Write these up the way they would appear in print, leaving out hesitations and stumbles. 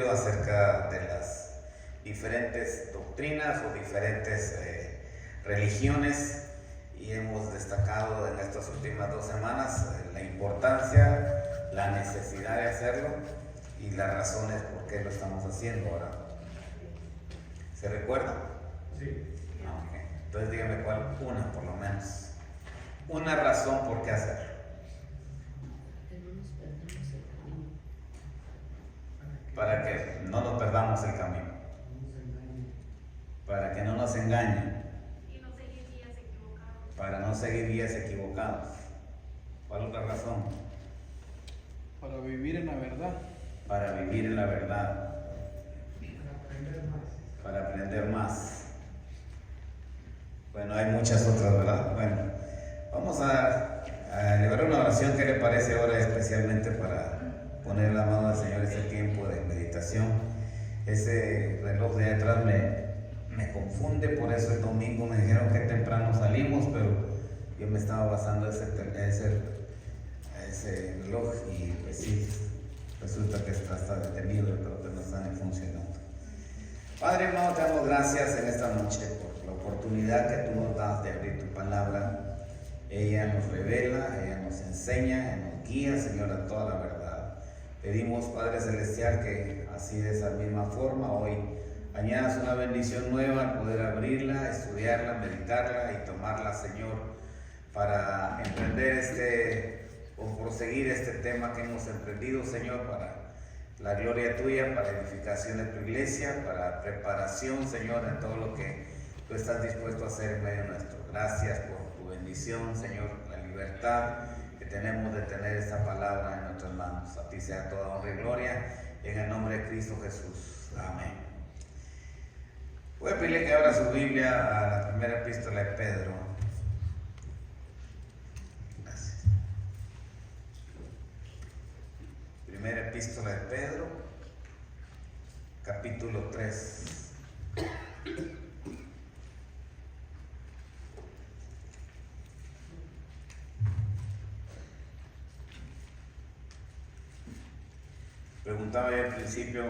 aprendido acerca de las diferentes doctrinas o diferentes religiones, y hemos destacado en estas últimas 2 semanas la importancia, la necesidad de hacerlo y las razones por qué lo estamos haciendo ahora. ¿Se recuerda? Sí. Okay. Entonces dígame cuál, una por lo menos. Una razón por qué hacerlo. Para que no nos perdamos el camino. Para que no nos engañen. Y no seguir guías equivocados. Para no seguir guías equivocados. ¿Cuál otra razón? Para vivir en la verdad. Para vivir en la verdad. Para aprender más. Para aprender más. Bueno, hay muchas otras, ¿verdad? Bueno, vamos a elevar una oración. ¿Qué le parece ahora, especialmente para poner la mano al Señor ese tiempo de meditación? Ese reloj de atrás me confunde, por eso el domingo me dijeron que temprano salimos, pero yo me estaba basando ese reloj y pues sí, resulta que está detenido, pero que no están funcionando. Padre hermano, te damos gracias en esta noche por la oportunidad que tú nos das de abrir tu palabra. Ella nos revela, ella nos enseña, nos guía, Señor, a toda la verdad. Pedimos, Padre Celestial, que así de esa misma forma hoy añadas una bendición nueva al poder abrirla, estudiarla, meditarla y tomarla, Señor, para emprender o proseguir este tema que hemos emprendido, Señor, para la gloria tuya, para edificación de tu iglesia, para preparación, Señor, en todo lo que tú estás dispuesto a hacer en medio nuestro. Gracias por tu bendición, Señor, la libertad que tenemos de tener esta palabra en nuestras manos. A ti sea toda honra y gloria, en el nombre de Cristo Jesús. Amén. Voy a pedirle que abra su Biblia a la primera epístola de Pedro. Gracias. Primera epístola de Pedro, capítulo 3. Preguntaba yo al principio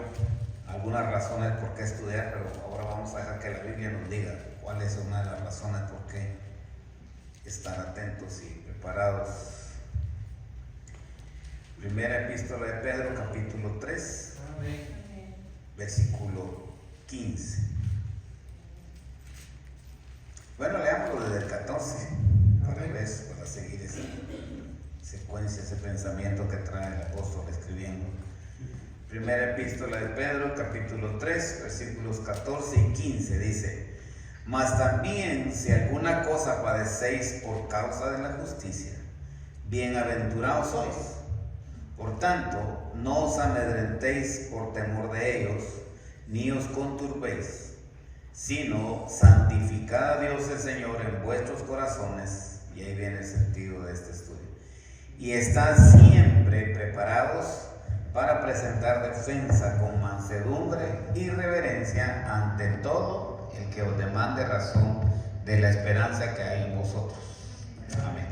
algunas razones por qué estudiar, pero ahora vamos a dejar que la Biblia nos diga cuál es una de las razones por qué estar atentos y preparados. Primera epístola de Pedro, capítulo 3, versículo 15. Bueno, leámoslo desde el 14, para seguir esa secuencia, ese pensamiento que trae el apóstol escribiendo. Primera epístola de Pedro, capítulo 3, versículos 14 y 15, dice: Mas también si alguna cosa padecéis por causa de la justicia, bienaventurados sois. Por tanto, no os amedrentéis por temor de ellos, ni os conturbéis, sino santificad a Dios el Señor en vuestros corazones, y ahí viene el sentido de este estudio, y estad siempre preparados para presentar defensa con mansedumbre y reverencia ante todo el que os demande razón de la esperanza que hay en vosotros. Amén.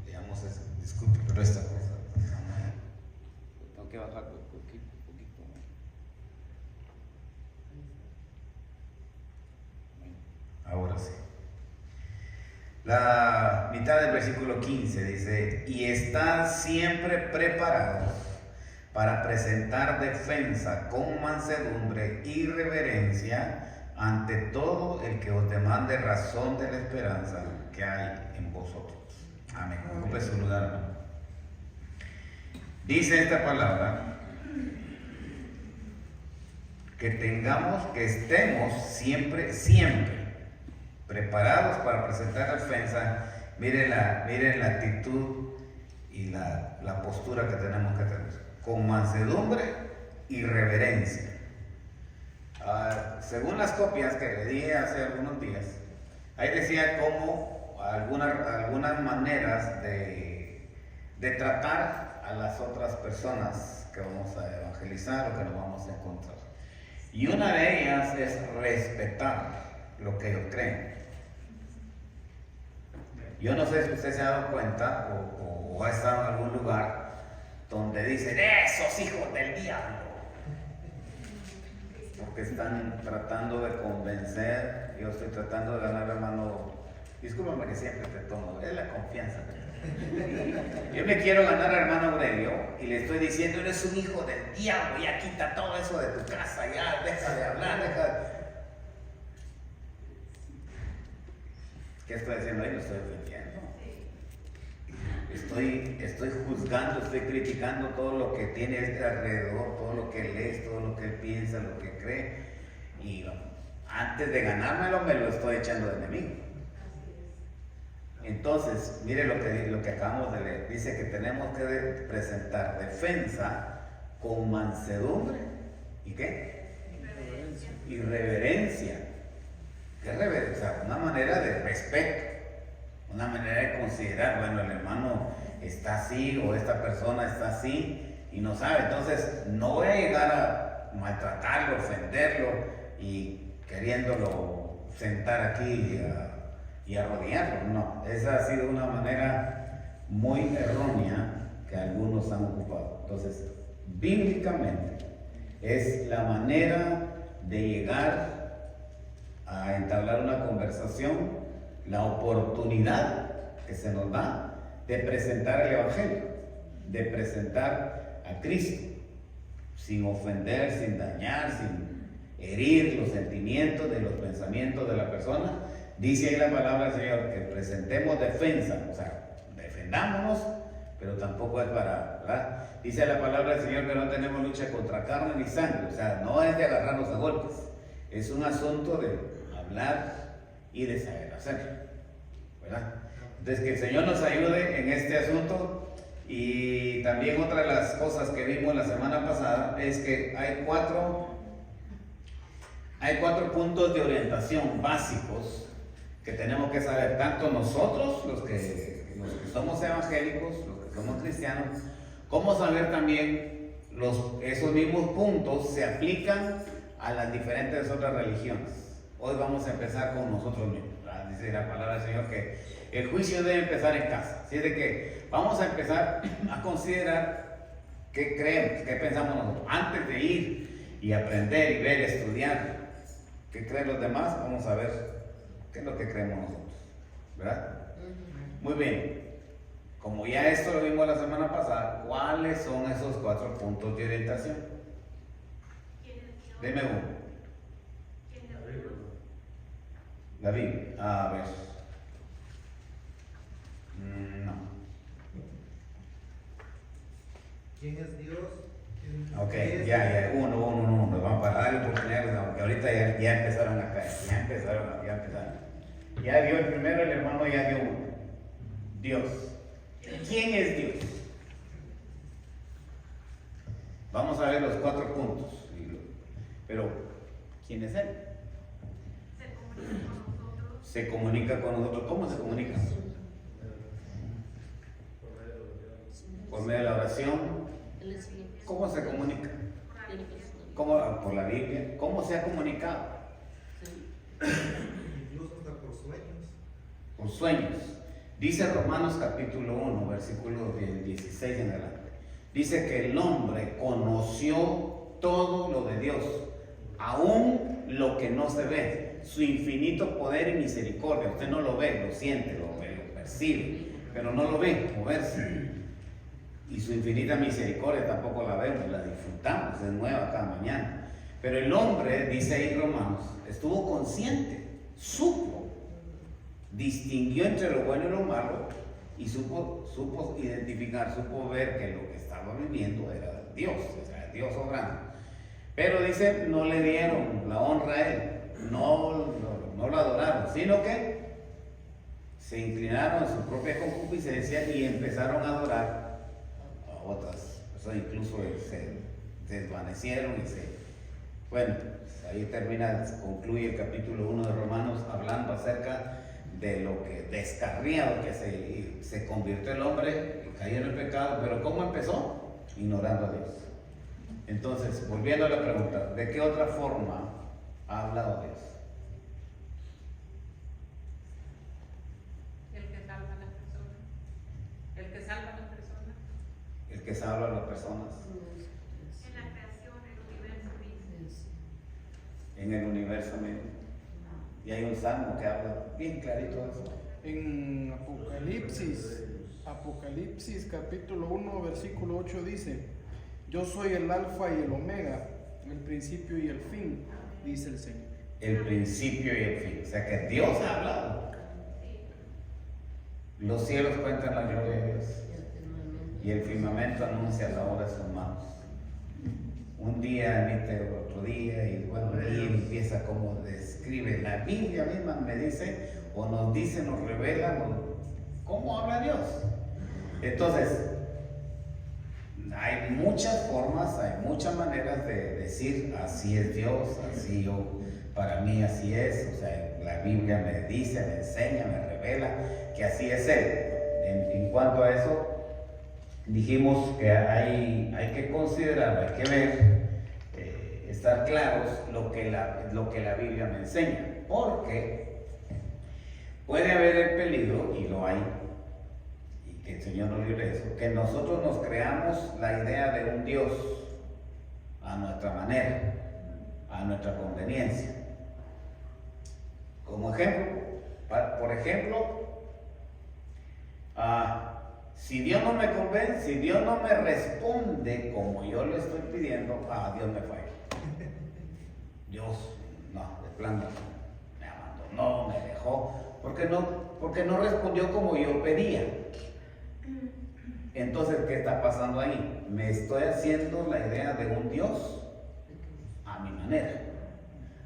Digamos eso. Disculpe, pero esta cosa. Tengo que bajarlo un poquito. Ahora sí. La mitad del versículo 15 dice: y estad siempre preparados para presentar defensa con mansedumbre y reverencia ante todo el que os demande razón de la esperanza que hay en vosotros. Amén. Ocupe su lugar, hermano. Dice esta palabra que estemos siempre preparados para presentar defensa. Miren la actitud y la postura que tenemos que tener, con mansedumbre y reverencia. Según las copias que le di hace algunos días, ahí decía como algunas maneras de tratar a las otras personas que vamos a evangelizar o que nos vamos a encontrar. Y una de ellas es respetar lo que ellos creen. Yo no sé si usted se ha dado cuenta o ha estado en algún lugar donde dicen: esos hijos del diablo, porque están tratando de convencer. Yo estoy tratando de ganar, hermano. Discúlpame que siempre te tomo, es la confianza. Yo me quiero ganar, hermano Aurelio, y le estoy diciendo: eres un hijo del diablo, ya quita todo eso de tu casa, ya deja de hablar, ¿Qué estoy haciendo ahí? Lo estoy ofendiendo. Estoy juzgando, estoy criticando todo lo que tiene alrededor, todo lo que lees, todo lo que él piensa, lo que cree. Y antes de ganármelo, me lo estoy echando de enemigo. Entonces, mire lo que acabamos de leer. Dice que tenemos que presentar defensa con mansedumbre. ¿Y qué? Y reverencia. ¿Qué reverencia? Una manera de respeto. Una manera de considerar, bueno, el hermano está así o esta persona está así y no sabe. Entonces, no voy a llegar a maltratarlo, ofenderlo y queriéndolo sentar aquí y arrodillarlo. No, esa ha sido una manera muy errónea que algunos han ocupado. Entonces, bíblicamente es la manera de llegar a entablar una conversación, la oportunidad que se nos da de presentar el Evangelio, de presentar a Cristo, sin ofender, sin dañar, sin herir los sentimientos de los pensamientos de la persona. Dice ahí la palabra del Señor que presentemos defensa, o sea, defendámonos, pero tampoco es para, ¿verdad? Dice la palabra del Señor que no tenemos lucha contra carne ni sangre, o sea, no es de agarrarnos a golpes, es un asunto de hablar y de saber hacerlo, ¿verdad? Entonces, que el Señor nos ayude en este asunto. Y también otra de las cosas que vimos la semana pasada es que hay cuatro puntos de orientación básicos que tenemos que saber, tanto nosotros, los que somos evangélicos, los que somos cristianos, como saber también esos mismos puntos se aplican a las diferentes otras religiones. Hoy vamos a empezar con nosotros mismos. Dice la palabra del Señor que el juicio debe empezar en casa. Así es de que vamos a empezar a considerar qué creemos, qué pensamos nosotros. Antes de ir y aprender y ver, estudiar qué creen los demás, vamos a ver qué es lo que creemos nosotros, ¿verdad? Muy bien. Como ya esto lo vimos la semana pasada, ¿cuáles son esos 4 puntos de orientación? Deme uno. La Biblia. A ver. No. ¿Quién es Dios? Ok, ya. Uno. Vamos a darle oportunidades, aunque ahorita ya empezaron a caer. Ya empezaron. Ya dio el primero, el hermano ya dio uno. Dios. ¿Quién es Dios? Vamos a ver los 4 puntos. Pero, ¿quién es Él? Se comunica con nosotros. ¿Cómo se comunica? Por medio de la oración. ¿Cómo se comunica? ¿Cómo? Por la Biblia. ¿Cómo se ha comunicado? Incluso hasta por sueños. Por sueños. Dice Romanos capítulo 1, versículo 16 en adelante. Dice que el hombre conoció todo lo de Dios, aún lo que no se ve. Su infinito poder y misericordia. Usted no lo ve, lo siente, lo percibe, pero no lo ve moverse. Y su infinita misericordia tampoco la vemos, la disfrutamos, es nueva cada mañana. Pero el hombre, dice ahí Romanos, estuvo consciente, supo, distinguió entre lo bueno y lo malo y supo identificar, supo ver que lo que estaba viviendo era Dios, o sea, Dios obrando. Pero dice, no le dieron la honra a él. No lo adoraron, sino que se inclinaron a su propia concupiscencia y empezaron a adorar a otras personas, incluso se desvanecieron bueno, ahí concluye el capítulo 1 de Romanos hablando acerca de lo que descarriado que se convirtió el hombre, que cayó en el pecado. Pero ¿cómo empezó? Ignorando a Dios. Entonces, volviendo a la pregunta, ¿de qué otra forma ha hablado Dios? El que salva a las personas. El que salva a las personas. Que salva a las personas. En la creación, el universo mismo. en el universo mismo. Y hay un salmo que habla bien clarito de eso. En Apocalipsis capítulo 1 versículo 8 dice: yo soy el alfa y el omega, el principio y el fin, dice el Señor. El principio y el fin. O sea que Dios ha hablado. Los cielos cuentan la gloria de Dios y el firmamento anuncia la obra de sus manos. Un día emite otro día y bueno, ahí empieza como describe. La Biblia misma me dice, o nos dice, nos revela cómo habla Dios. Entonces, hay muchas formas, hay muchas maneras de decir así es Dios, así yo, para mí así es. O sea, la Biblia me dice, me enseña, me revela que así es Él. En cuanto a eso, dijimos que hay que considerar, hay que ver, estar claros lo que la Biblia me enseña, porque puede haber el peligro, y lo hay, y que el Señor nos libre de eso, que nosotros nos creamos la idea de un Dios a nuestra manera, a nuestra conveniencia. Como ejemplo, por ejemplo, si Dios no me convence, si Dios no me responde como yo le estoy pidiendo, Dios me falla. Dios, no, de plano, me abandonó, me dejó, porque no respondió como yo pedía. Entonces, ¿qué está pasando ahí? Me estoy haciendo la idea de un Dios a mi manera,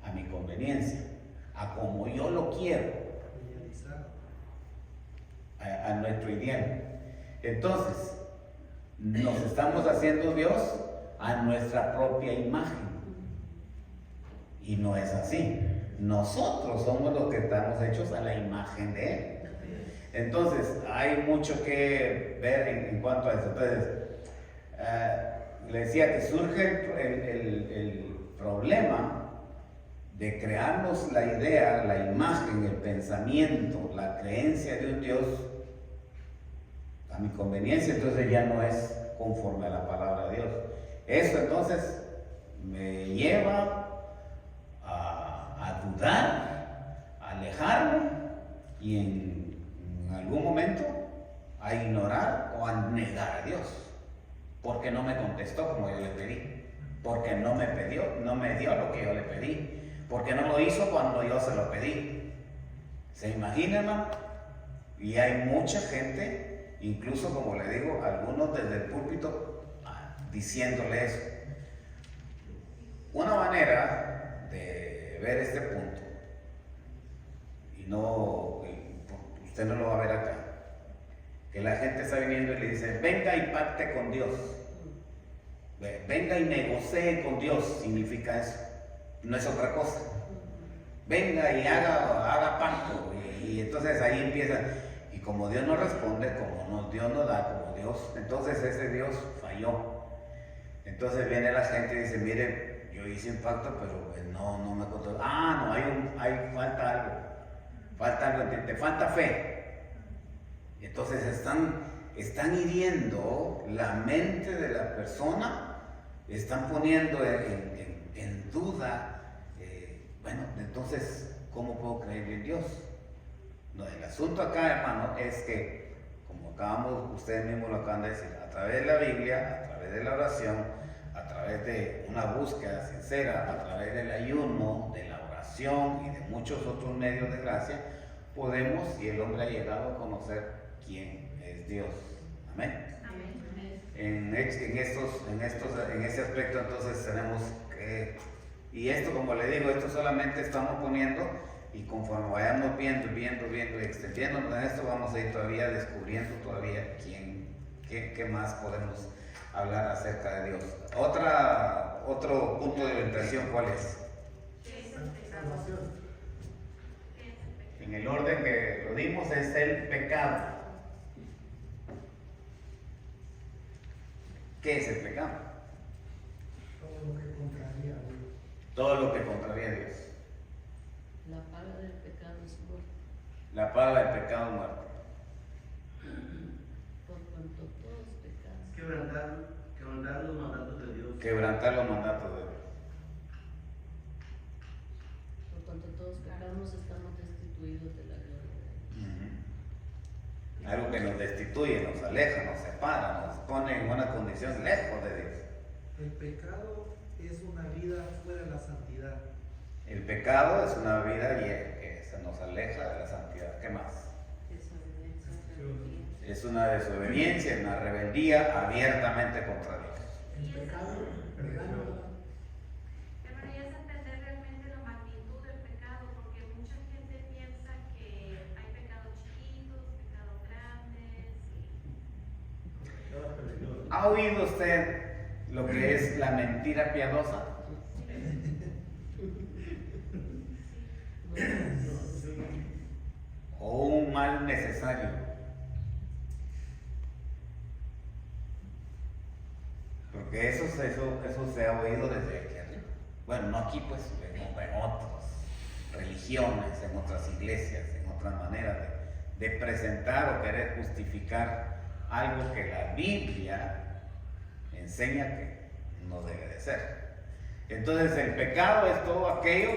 a mi conveniencia, a como yo lo quiero, a nuestro ideal. Entonces, nos estamos haciendo Dios a nuestra propia imagen. Y no es así. Nosotros somos los que estamos hechos a la imagen de Él. Entonces, hay mucho que ver en cuanto a eso. Entonces, le decía que surge el problema de crearnos la idea, la imagen, el pensamiento, la creencia de un Dios a mi conveniencia. Entonces ya no es conforme a la palabra de Dios. Eso entonces me lleva a dudar, a alejarme y en algún momento a ignorar o a negar a Dios, porque no me contestó como yo le pedí, porque no me dio lo que yo le pedí, porque no lo hizo cuando yo se lo pedí. ¿Se imaginan, hermano? Y hay mucha gente, incluso como le digo, algunos desde el púlpito diciéndole eso. Una manera de ver este punto, usted no lo va a ver acá, que la gente está viniendo y le dice: venga y pacte con Dios, venga y negocie con Dios. Significa eso, no es otra cosa. Venga y haga pacto. Y entonces ahí empieza, y como Dios no responde, Dios no da, como Dios, entonces ese Dios falló. Entonces viene la gente y dice: mire, yo hice un pacto, pero pues no me contó. No, falta algo, te falta fe. Entonces están hiriendo la mente de la persona, están poniendo en duda. Bueno, entonces, ¿cómo puedo creer en Dios? No, el asunto acá, hermano, es que, como ustedes mismos lo acaban de decir, a través de la Biblia, a través de la oración, a través de una búsqueda sincera, a través del ayuno, de la oración y de muchos otros medios de gracia, podemos, y el hombre ha llegado a conocer quién es Dios. Amén. En este aspecto, entonces, tenemos que, y esto, como le digo, esto solamente estamos poniendo, y conforme vayamos viendo y extendiéndonos en esto, vamos a ir todavía descubriendo qué más podemos hablar acerca de Dios. Otro punto de orientación, ¿cuál es? En el orden que lo dimos, es el pecado. ¿Qué es el pecado? Todo lo que contraría a Dios. Todo lo que contraría a Dios. La paga del pecado es muerte. La paga del pecado es muerte. Por cuanto todos pecamos. Quebrantar los mandatos de Dios. Quebrantar los mandatos de Dios. pecamos estamos destituidos de la gloria de Dios. Ujú. Algo que nos destituye, nos aleja, nos separa, nos pone en una condición lejos de Dios. El pecado es una vida fuera de la santidad. El pecado es una vida que se nos aleja de la santidad. ¿Qué más? Desobediencia, rebeldía. Es una desobediencia, una rebeldía abiertamente contra Dios. El pecado, perdón, Hermano, ya es entender realmente la magnitud del pecado, porque mucha gente piensa que hay pecados chiquitos, pecados grandes. ¿Ha oído usted lo que es la mentira piadosa? O un mal necesario. Porque eso se ha oído desde aquí arriba. Bueno, no aquí pues, en otras religiones, en otras iglesias, en otras maneras de presentar o querer justificar algo que la Biblia enseña que no debe de ser. Entonces el pecado es todo aquello,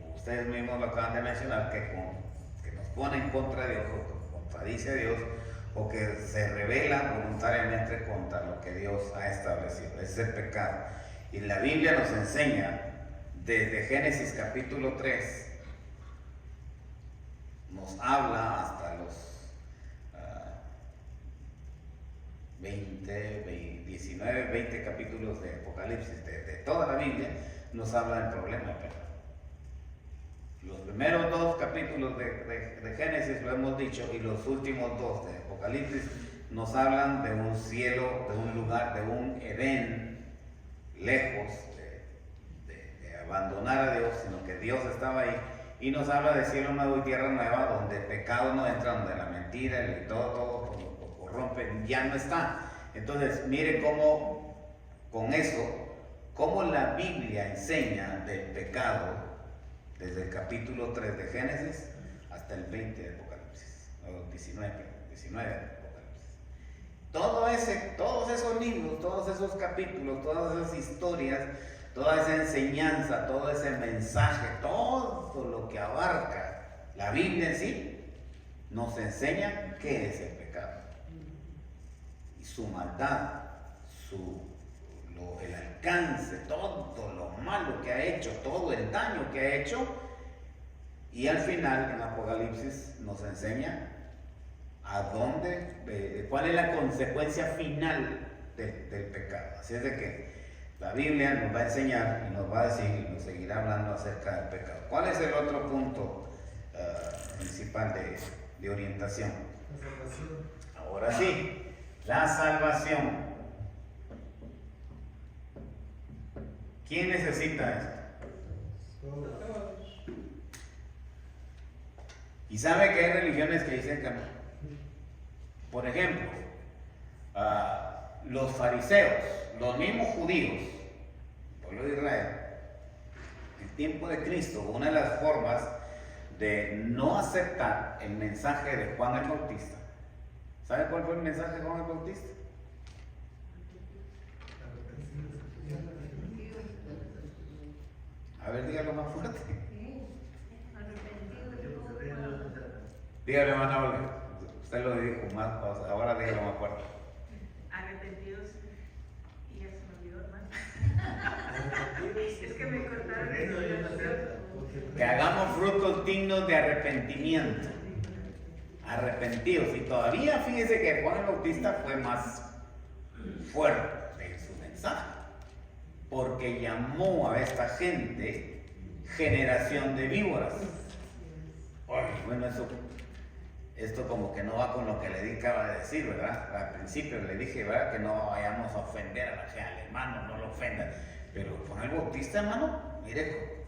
como ustedes mismos lo acaban de mencionar, que nos pone en contra de Dios, o que contradice a Dios, o que se revela voluntariamente contra lo que Dios ha establecido. Ese es el pecado. Y la Biblia nos enseña, desde Génesis capítulo 3, nos habla hasta los 19, 20 capítulos de Apocalipsis, de toda la Biblia, nos habla del problema del pecado. Los primeros 2 capítulos de Génesis lo hemos dicho, y los últimos 2 de Apocalipsis nos hablan de un cielo, de un lugar, de un Edén lejos de abandonar a Dios, sino que Dios estaba ahí, y nos habla de cielo nuevo y tierra nueva, donde el pecado no entra, donde la mentira y todo corrompe, ya no está. Entonces, mire cómo, con eso, cómo la Biblia enseña del pecado, desde el capítulo 3 de Génesis hasta el 20 de Apocalipsis, o 19 de Apocalipsis. Todos esos libros, todos esos capítulos, todas esas historias, toda esa enseñanza, todo ese mensaje, todo lo que abarca la Biblia en sí, nos enseña qué es el pecado. Y su maldad, el alcance, todo lo malo que ha hecho, todo el daño que ha hecho, y al final en Apocalipsis nos enseña cuál es la consecuencia final del pecado. Así es de que la Biblia nos va a enseñar y nos va a decir y nos seguirá hablando acerca del pecado. ¿Cuál es el otro punto principal de orientación? La salvación. Ahora sí, la salvación. ¿Quién necesita esto? Todos. Y sabe que hay religiones que dicen que no. Por ejemplo, los fariseos, los mismos judíos, el pueblo de Israel, en el tiempo de Cristo, una de las formas de no aceptar el mensaje de Juan el Bautista. ¿Sabe cuál fue el mensaje de Juan el Bautista? A ver, dígalo más fuerte. Dígalo, hermana Olga. Usted lo dijo más, ahora dígalo más fuerte. Arrepentidos. Y ya se me olvidó, hermano. Es que me cortaron el Que hagamos frutos dignos de arrepentimiento. Arrepentidos. Y todavía fíjese que Juan el Bautista fue más fuerte en su mensaje, porque llamó a esta gente generación de víboras. Ay, bueno, esto como que no va con lo que le acaba de decir, ¿verdad? Al principio le dije, ¿verdad? Que no vayamos a ofender al hermano, no lo ofendan. Pero Juan el Bautista, hermano, mire,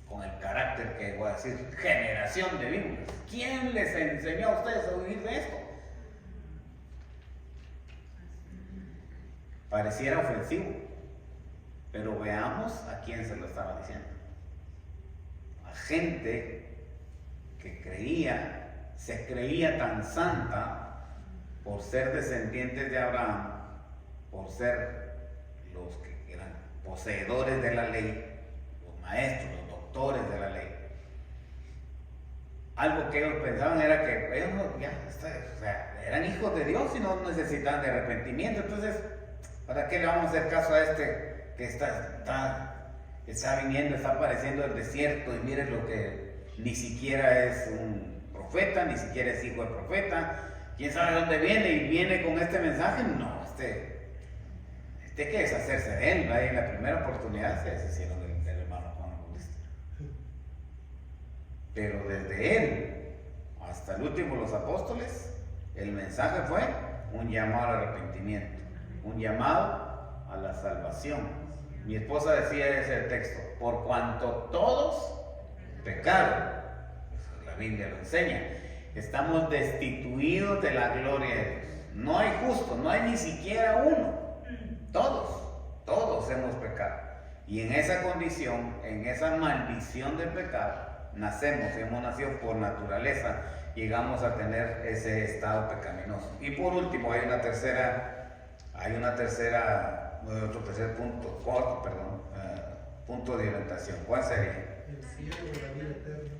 con el carácter que voy a decir, generación de víboras. ¿Quién les enseñó a ustedes a vivir de esto? Pareciera ofensivo, pero veamos a quién se lo estaba diciendo. A gente que se creía tan santa por ser descendientes de Abraham, por ser los que eran poseedores de la ley, los maestros, los doctores de la ley. algo que ellos pensaban era que ellos eran hijos de Dios y no necesitaban de arrepentimiento. Entonces, ¿para qué le vamos a hacer caso a este que está viniendo, está apareciendo del desierto y mire lo que ni siquiera es un profeta, ni siquiera es hijo de profeta? ¿Quién sabe dónde viene? Y viene con este mensaje. No, hay que deshacerse de él, ¿verdad? Y en la primera oportunidad se deshicieron del hermano Juan Bautista. Pero desde él hasta el último de los apóstoles, el mensaje fue un llamado al arrepentimiento, un llamado a la salvación. Mi esposa decía ese texto: por cuanto todos pecaron. La Biblia lo enseña. Estamos destituidos de la gloria de Dios. No hay justo, no hay ni siquiera uno. Todos hemos pecado. Y en esa condición, en esa maldición del pecado, hemos nacido por naturaleza, llegamos a tener ese estado pecaminoso. Y por último, otro tercer punto de orientación. ¿Cuál sería? El cielo o la vida eterna.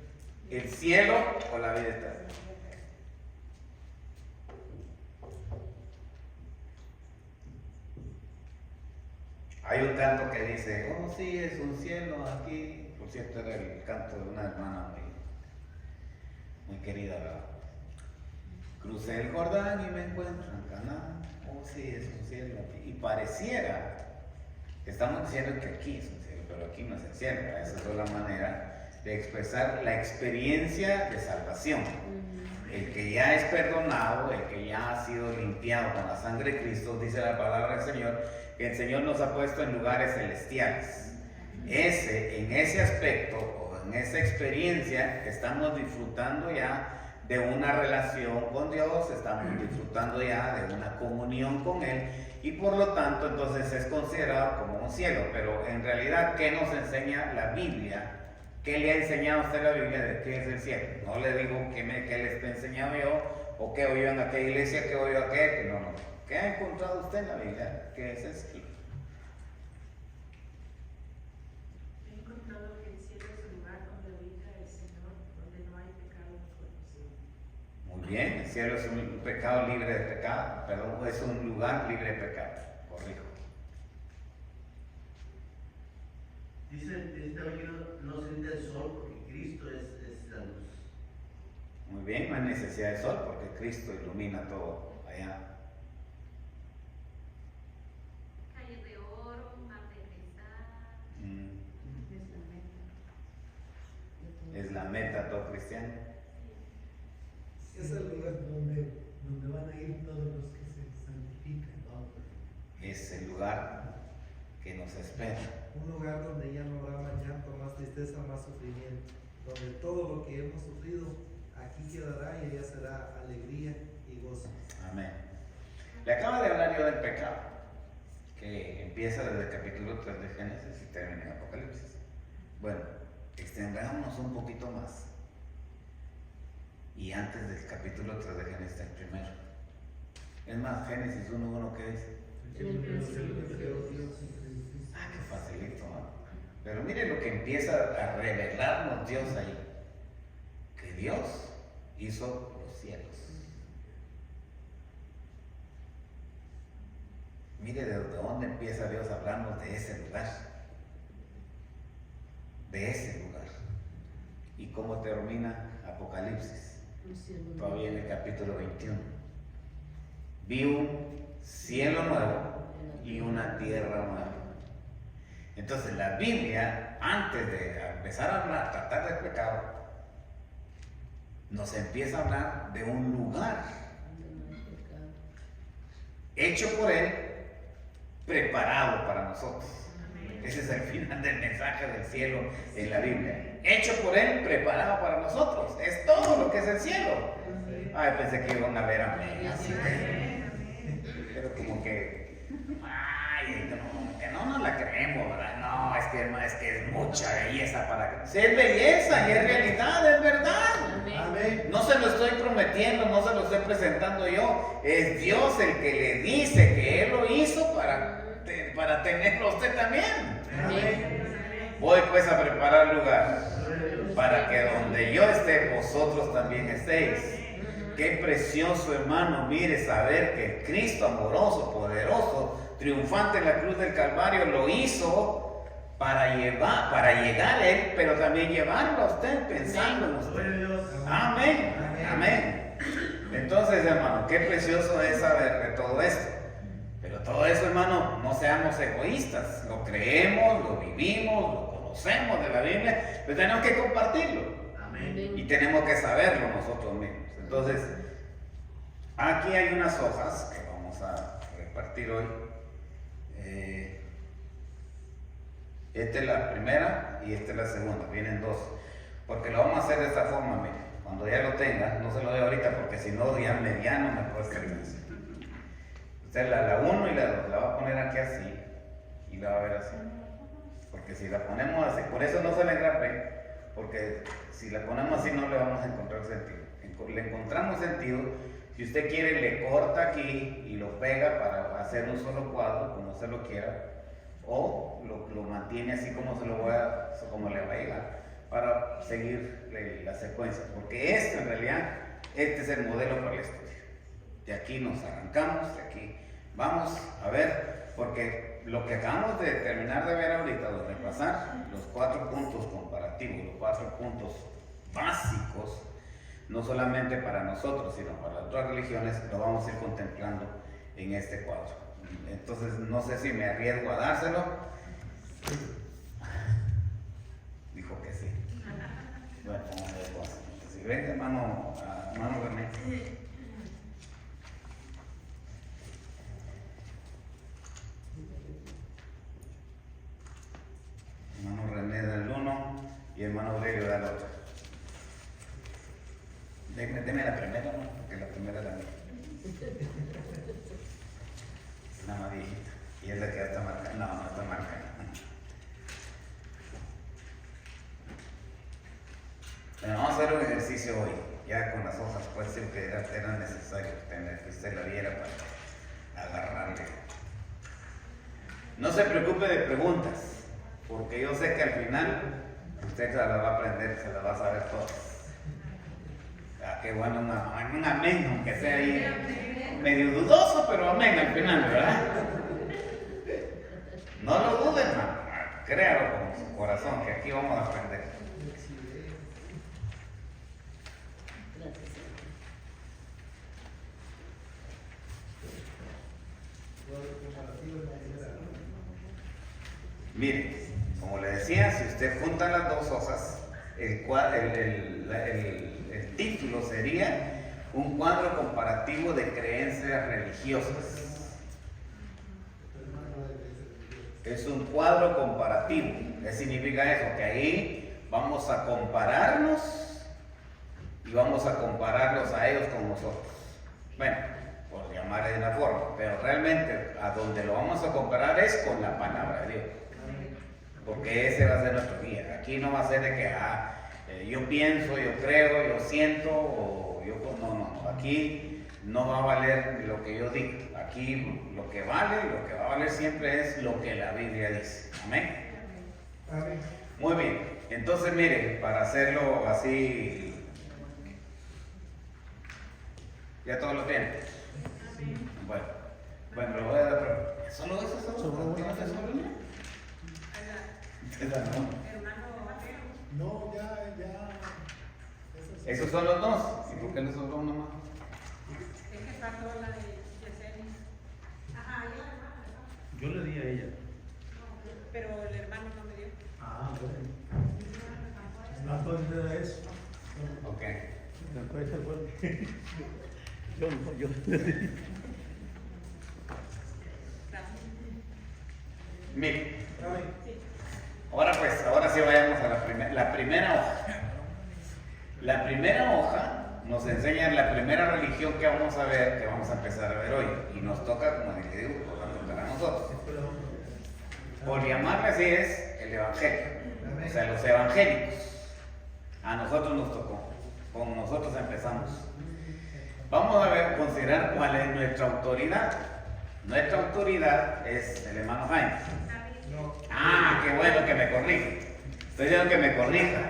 El cielo o la vida eterna. Hay un canto que dice: oh sí, es un cielo aquí. Por cierto, era el canto de una hermana muy querida, ¿verdad? Crucé el Jordán y me encuentro en Canaán. Oh sí, es un cielo aquí. Y pareciera que estamos diciendo que aquí es un cielo, pero aquí no es el cielo. Esa es la manera de expresar la experiencia de salvación. El que ya es perdonado, el que ya ha sido limpiado con la sangre de Cristo, dice la palabra del Señor, que el Señor nos ha puesto en lugares celestiales. En ese aspecto, o en esa experiencia, estamos disfrutando ya de una relación con Dios, estamos disfrutando ya de una comunión con Él, y por lo tanto entonces es considerado como un cielo. Pero en realidad, ¿qué nos enseña la Biblia? ¿Qué le ha enseñado a usted la Biblia de qué es el cielo? No le digo qué le está enseñando yo, o qué oyó en aquella iglesia, qué oyó aquel, que no. ¿Qué ha encontrado usted en la Biblia? ¿Qué es el cielo? He encontrado que el cielo es el lugar donde habita el Señor, donde no hay pecado conocido. Muy bien, el cielo es un pecado libre de pecado, perdón, es un lugar libre de pecado, corrijo. Dice que no se necesita el sol porque Cristo es la luz. Muy bien, no hay necesidad de sol porque Cristo ilumina todo allá. Calle de oro, mar de cristal. Es la meta todo cristiano. Es el lugar donde van a ir todos los que se santifican, ¿no? Es el lugar que nos espera. Un lugar donde ya no habrá más llanto, más tristeza, más sufrimiento. Donde todo lo que hemos sufrido aquí quedará y allá será alegría y gozo. Amén. Le acabo de hablar yo del pecado, que empieza desde el capítulo 3 de Génesis y termina en Apocalipsis. Bueno, extendámonos un poquito más. Y antes del capítulo 3 de Génesis, el primero. Es más, Génesis 1:1, ¿qué dice? Ah, qué facilito, ¿no? Pero mire lo que empieza a revelarnos Dios ahí. Que Dios hizo los cielos. Mire de dónde empieza Dios a hablarnos de ese lugar. De ese lugar. ¿Y cómo termina Apocalipsis? Todavía en el capítulo 21. Vi un cielo nuevo y una tierra nueva. Entonces la Biblia, antes de empezar a tratar del pecado, nos empieza a hablar de un lugar hecho por Él, preparado para nosotros. Ese es el final del mensaje del cielo en la Biblia. Hecho por Él, preparado para nosotros. Es todo lo que es el cielo. Ay, pensé que iban a ver a mí. Así pero como que, ay, no la creemos, ¿verdad? No, es que es mucha belleza para que... Si es belleza y es realidad, es verdad. Amén. No se lo estoy prometiendo, no se lo estoy presentando yo. Es Dios el que le dice que Él lo hizo para tenerlo usted también. Amén. Voy pues a preparar lugar para que donde yo esté, vosotros también estéis. Qué precioso, hermano, mire, saber que Cristo amoroso, poderoso, triunfante en la cruz del Calvario, lo hizo para llegar a Él, pero también llevarlo a usted, pensando en usted. Amén, amén. Entonces, hermano, qué precioso es saber de todo esto. Pero todo eso, hermano, no seamos egoístas. Lo creemos, lo vivimos, lo conocemos de la Biblia, pero tenemos que compartirlo. Amén. Y tenemos que saberlo nosotros mismos. Entonces, aquí hay unas hojas que vamos a repartir hoy. Esta es la primera y esta es la segunda. Vienen dos. Porque lo vamos a hacer de esta forma, mire. Cuando ya lo tenga, no se lo doy ahorita porque si no, ya mediano me puede hacer eso. Usted la 1 y la 2 la va a poner aquí así y la va a ver así. Porque si la ponemos así, por eso no se le grabe, porque si la ponemos así no le vamos a encontrar sentido. Le encontramos sentido si usted quiere, le corta aquí y lo pega para hacer un solo cuadro, como usted lo quiera, o lo mantiene así como como le va a llegar, para seguir la secuencia. Porque esto en realidad, este es el modelo para el estudio. De aquí nos arrancamos, de aquí vamos a ver, porque lo que acabamos de terminar de ver ahorita, de repasar los 4 puntos comparativos, los 4 puntos básicos, no solamente para nosotros, sino para las otras religiones, lo vamos a ir contemplando en este cuadro. Entonces, no sé si me arriesgo a dárselo. Dijo que sí. Bueno, vamos a ver cosas. Si ven, hermano René. Hermano René da el 1 y hermano Aurelio da el otro. Deme la primera, ¿no? Porque la primera es la mía. Es la más viejita. Y es la que ya está marcada. No, no está marcada. Bueno, vamos a hacer un ejercicio hoy. Ya con las hojas, puede ser que era necesario que usted la viera para agarrarle. No se preocupe de preguntas, porque yo sé que al final usted se la va a aprender, se la va a saber todas. Ah, qué bueno, un amén, aunque sea ahí medio dudoso, pero amén al final, ¿verdad? No lo duden, hermano. Créalo con su corazón, que aquí vamos a aprender. Gracias. Mire, como le decía, si usted junta las dos hojas, el título sería un cuadro comparativo de creencias religiosas. Es un cuadro comparativo. ¿Qué significa eso? Que ahí vamos a compararnos y vamos a compararlos a ellos con nosotros. Bueno, por llamarle de una forma, pero realmente a donde lo vamos a comparar es con la palabra de Dios. Porque ese va a ser nuestro guía. Aquí no va a ser de que yo pienso, yo creo, yo siento, o yo no. Aquí no va a valer lo que yo digo. Aquí lo que va a valer siempre es lo que la Biblia dice. Amén. Amén. Muy bien. Entonces, mire, para hacerlo así, ya todos lo tienen. Bueno, lo voy a dar. ¿Solo eso? ¿Solo eso? No, ya. Esos son los dos. ¿Y por qué no son dos nomás? Es que faltó la de Yesenia. Ajá, ya la hermana. Yo le di a ella. Pero el hermano no me dio. Ah, bueno. Entonces era eso. Ok. Yo le di. Mire. Ahora sí vayamos a la primera hoja. La primera hoja nos enseña la primera religión que vamos a ver, que vamos a empezar a ver hoy. Y nos toca, como les digo, para nosotros. Por llamarle así es el Evangelio. O sea, los evangélicos. A nosotros nos tocó. Con nosotros empezamos. Vamos a considerar cuál es nuestra autoridad. Nuestra autoridad es el hermano Jaime. Ah, qué bueno que me corrige. Estoy diciendo que me corrija.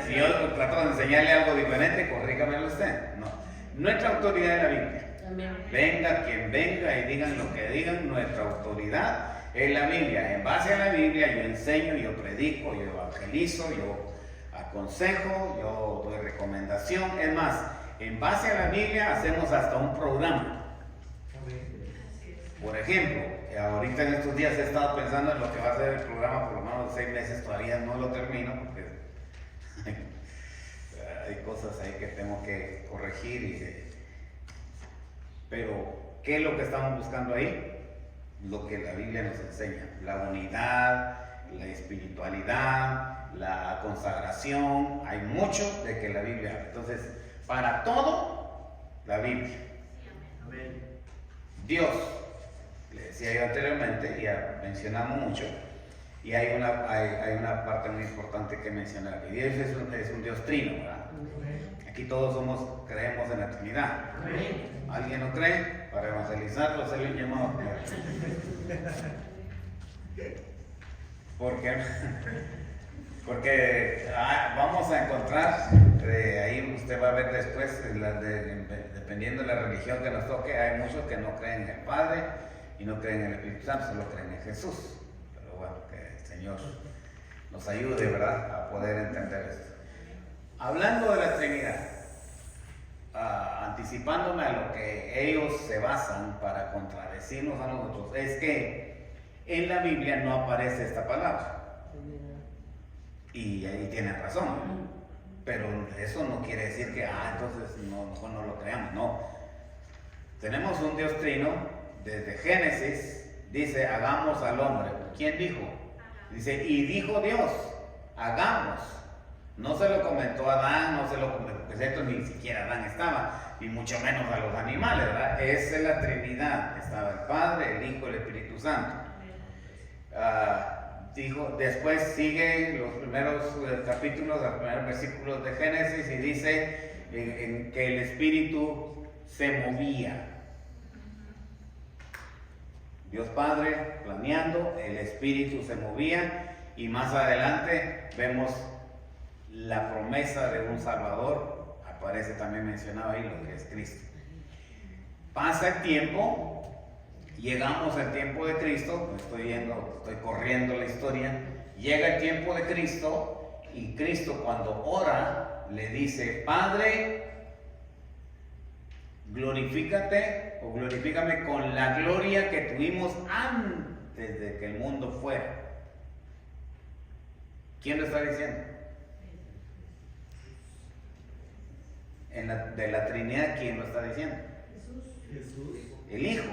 Si yo trato de enseñarle algo diferente, corríjamelo usted. No. Nuestra autoridad es la Biblia. Amén. Venga quien venga y digan lo que digan, nuestra autoridad es la Biblia. En base a la Biblia yo enseño, yo predico, yo evangelizo, yo aconsejo, yo doy recomendación. Es más, en base a la Biblia hacemos hasta un programa. Por ejemplo, ahorita en estos días he estado pensando en lo que va a ser el programa por lo menos de 6 meses, todavía no lo termino porque hay cosas ahí que tengo que corregir. Pero, ¿qué es lo que estamos buscando ahí? Lo que la Biblia nos enseña: la unidad, la espiritualidad, la consagración. Hay mucho de que la Biblia habla. Entonces, para todo, la Biblia. Amén. Dios, le decía yo anteriormente, ya mencionamos mucho, y hay una parte muy importante que mencionar. Y Dios es un Dios trino, ¿verdad? Aquí todos creemos en la Trinidad. ¿Alguien no cree? Para evangelizarlo, hacerle un llamado. Porque vamos a encontrar, ahí usted va a ver después, dependiendo de la religión que nos toque, hay muchos que no creen en el Padre y no creen en el Espíritu Santo, solo creen en Jesús. Pero bueno, que el Señor nos ayude, ¿verdad?, a poder entender esto. Hablando de la Trinidad, anticipándome a lo que ellos se basan para contradecirnos a nosotros, es que en la Biblia no aparece esta palabra. Y ahí tienen razón, pero eso no quiere decir que, entonces mejor no lo creamos. No, tenemos un Dios trino. Desde Génesis dice: hagamos al hombre. ¿Quién dijo? Dice: y dijo Dios, hagamos. No se lo comentó a Adán, no se lo comentó, pues esto ni siquiera Adán estaba, y mucho menos a los animales, ¿verdad? Esa es la Trinidad. Estaba el Padre, el Hijo, el Espíritu Santo. Después sigue los primeros capítulos, los primeros versículos de Génesis, y dice que el Espíritu se movía. Dios Padre planeando, el Espíritu se movía, y más adelante vemos la promesa de un Salvador. Aparece también mencionado ahí lo que es Cristo. Pasa el tiempo. Llegamos al tiempo de Cristo, estoy corriendo la historia. Llega el tiempo de Cristo, y Cristo, cuando ora, le dice: Padre, glorifícate o glorifícame con la gloria que tuvimos antes de que el mundo fuera. ¿Quién lo está diciendo? De la Trinidad, ¿quién lo está diciendo? Jesús. El Hijo.